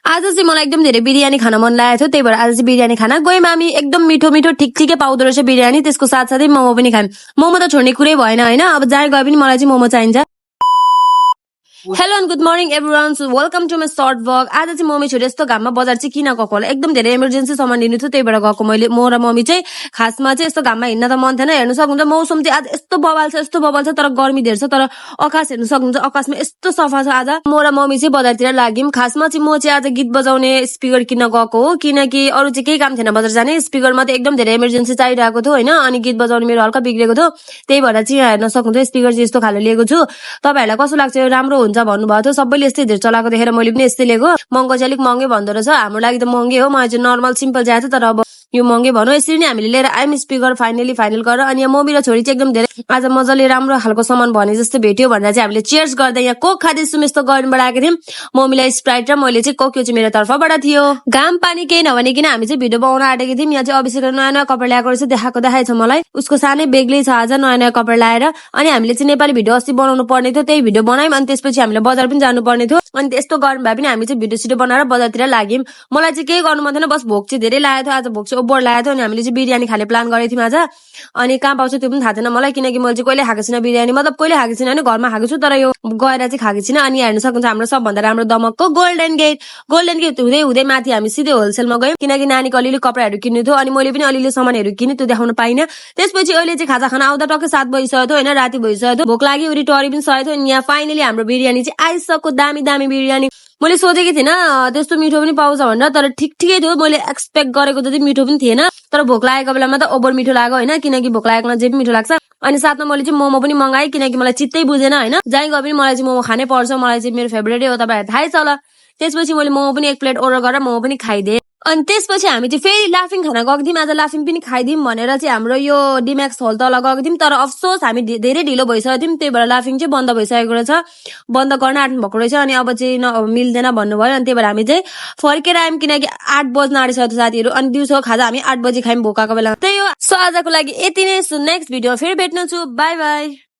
आज चाहिँ मलाई एकदम धेरै बिरयानी खान मन लागेको थियो, त्यही भएर आज चाहिँ बिरयानी खाना गयौँ हामी। एकदम मिठो मिठो ठिकठिकै पाउँदो रहेछ बिरयानी। त्यसको साथसाथै मोमो पनि खायौँ। मोमो त छोड्ने कुरै भएन होइन, अब जहाँ गए पनि मलाई चाहिँ मोमो चाहिन्छ। Hello and good morning everyone, so welcome to my short vlog. आज चाहिँ मम्मी छोरी यस्तो घाममा बजार चाहिँ किन गएको होला, एकदम धेरै इमर्जेन्सी सामान लिनु थियो, त्यही भएर गएको। म र मम्मी चाहिँ खासमा चाहिँ यस्तो घाममा हिँड्न त मन थिएन। हेर्नु सक्नुहुन्छ मौसम चाहिँ आज यस्तो बवाल छ, तर गर्मी धेरै छ। तर आकाश हेर्नु सक्नुहुन्छ, आकाशमा यस्तो सफा छ। आज म र मम्मी चाहिँ बजारतिर लाग्यौँ। खासमा चाहिँ म चाहिँ आज गीत बजाउने स्पिकर किन्न गएको हो, किनकि अरू चाहिँ केही काम थिएन बजार जाने। स्पिकरमा त एकदम धेरै इमर्जेन्सी चाहिरहेको थियो होइन, अनि गीत बजाउने मेरो हल्का बिग्रेको थियो, त्यही भएर चाहिँ यहाँ हेर्न सक्नुहुन्छ स्पिकर चाहिँ यस्तो खाले लिएको छु। तपाईँहरूलाई कस्तो लाग्छ, राम्रो हुन्छ भन्नुभएको थियो, सबैले यस्तै धेरै चलाएको देखेर मैले पनि यस्तै लिएको। महँगो चाहिँ अलिक महँगै भन्दो रहेछ, हाम्रो लागि त महँगै हो। मलाई चाहिँ नर्मल सिम्पल चाहिएको थियो, तर अब यो महँगै भनौँ। यसरी नै हामीले लिएर आइम स्पिकर फाइनल गरेर। अनि यहाँ मम्मी र छोरी चाहिँ एकदम धेरै आज मजाले राम्रो खालको सामान भने जस्तो भेट्यो भनेर चाहिँ हामीले चेयर्स गर्दै यहाँ कोक खाँदैछौँ। यस्तो गर्मीबाट आएको थियौँ, मम्मीलाई स्प्राइट र मैले चाहिँ कोक, यो चाहिँ मेरो तर्फबाट थियो। घाम पानी केही नभनिकन हामी चाहिँ भिडियो बनाउन आँटेको थियौँ। यहाँ चाहिँ अभिषेकले नयाँ नयाँ कपडा ल्याएको रहेछ, देखाएको छ मलाई। उसको सानै बेग्लै छ आज नयाँ नयाँ कपडा ल्याएर। अनि हामीले चाहिँ नेपाली भिडियो अस्ति बनाउनु पर्ने थियो, त्यही भिडियो बनायौँ। अनि त्यसपछि हामीले बजार पनि जानु पर्ने थियो। अनि त्यस्तो गर्नु भए पनि हामी चाहिँ भिडियो सिडियो बनाएर बजारतिर लाग्यौँ। मलाई चाहिँ केही गर्नु मन थिएन, बस भोक चाहिँ धेरै लागेको थियो। आज भोक चाहिँ ओभर लागेको थियो। अनि हामीले चाहिँ बिरयानी खाने प्लान गरेको थियौँ आज। अनि कहाँ पाउँछ त्यो पनि थाहा थिएन मलाई, किनकि मैले चाहिँ कहिले खाएको छैन बिरयानी। मतलब कहिले खाएको छैन भने घरमा खाएको छु, तर यो गएर चाहिँ खाएको छैन। अनि हेर्नु सक्नुहुन्छ हाम्रो सबभन्दा राम्रो दमकको गोल्डन गेट हुँदै हुँदै माथि हामी सिधै होलसेलमा गयौँ, किनकि नानीको अलिअलि कपडाहरू किन्नु थियो। अनि मैले पनि अलिअलि सामानहरू किने, त्यो देखाउन पाइनँ। त्यसपछि अहिले चाहिँ खाजा खाना आउँदा टक्कै 7 बजिसकेको थियो होइन, राति भइसकेको थियो। भोक लाग्यो, उरी टरी पनि सकेको थियो। अनि यहाँ फाइनली हाम्रो बिरयानी चाहिँ आइसक्यो, दामी दामी बिरयानी। मैले सोचेकी थिएन त्यस्तो मिठो पनि पाउँछ भनेर, तर ठिकै थियो। मैले एक्सपेक्ट गरेको जति मिठो पनि थिएन, तर भोक लागेको बेलामा त ओभर मिठो लाग्यो होइन, किनकि भोक लागेकोमा जे पनि मिठो लाग्छ। अनि साथमा मैले चाहिँ मोमो पनि मगाएँ, किनकि मलाई चित्तै बुझेन होइन, जहीँ गए पनि मलाई चाहिँ मोमो खानै पर्छ। मलाई चाहिँ मेरो फेभरेटै हो, तपाईँलाई थाहै छ होला। त्यसपछि मैले मोमो पनि 1 प्लेट अर्डर गरेर मोमो पनि खाइदिएँ। अनि त्यसपछि हामी चाहिँ फेरि लाफिङ खाना गएको थियौँ। आज लाफिङ पनि खाइदिउँ भनेर चाहिँ हाम्रो यो डिम्याक्स हल तल गएको थियौँ, तर अफसोस हामी धेरै ढिलो भइसकेको थियौँ, त्यही भएर लाफिङ चाहिँ बन्द भइसकेको रहेछ, बन्द गर्न आँट्नु भएको रहेछ। अनि अब चाहिँ मिल्दैन भन्नुभयो, अनि त्यही भएर हामी चाहिँ फर्केर आयौँ, किनकि 8 बज्न आँटिसकेको थियो साथीहरू। अनि दिउँसोको खाजा हामी 8 बजी खायौँ भोकाको बेला। त्यही हो, सो आजको लागि यति नै। सो नेक्स्ट भिडियो फेरि भेट्नु छु, बाई बाई।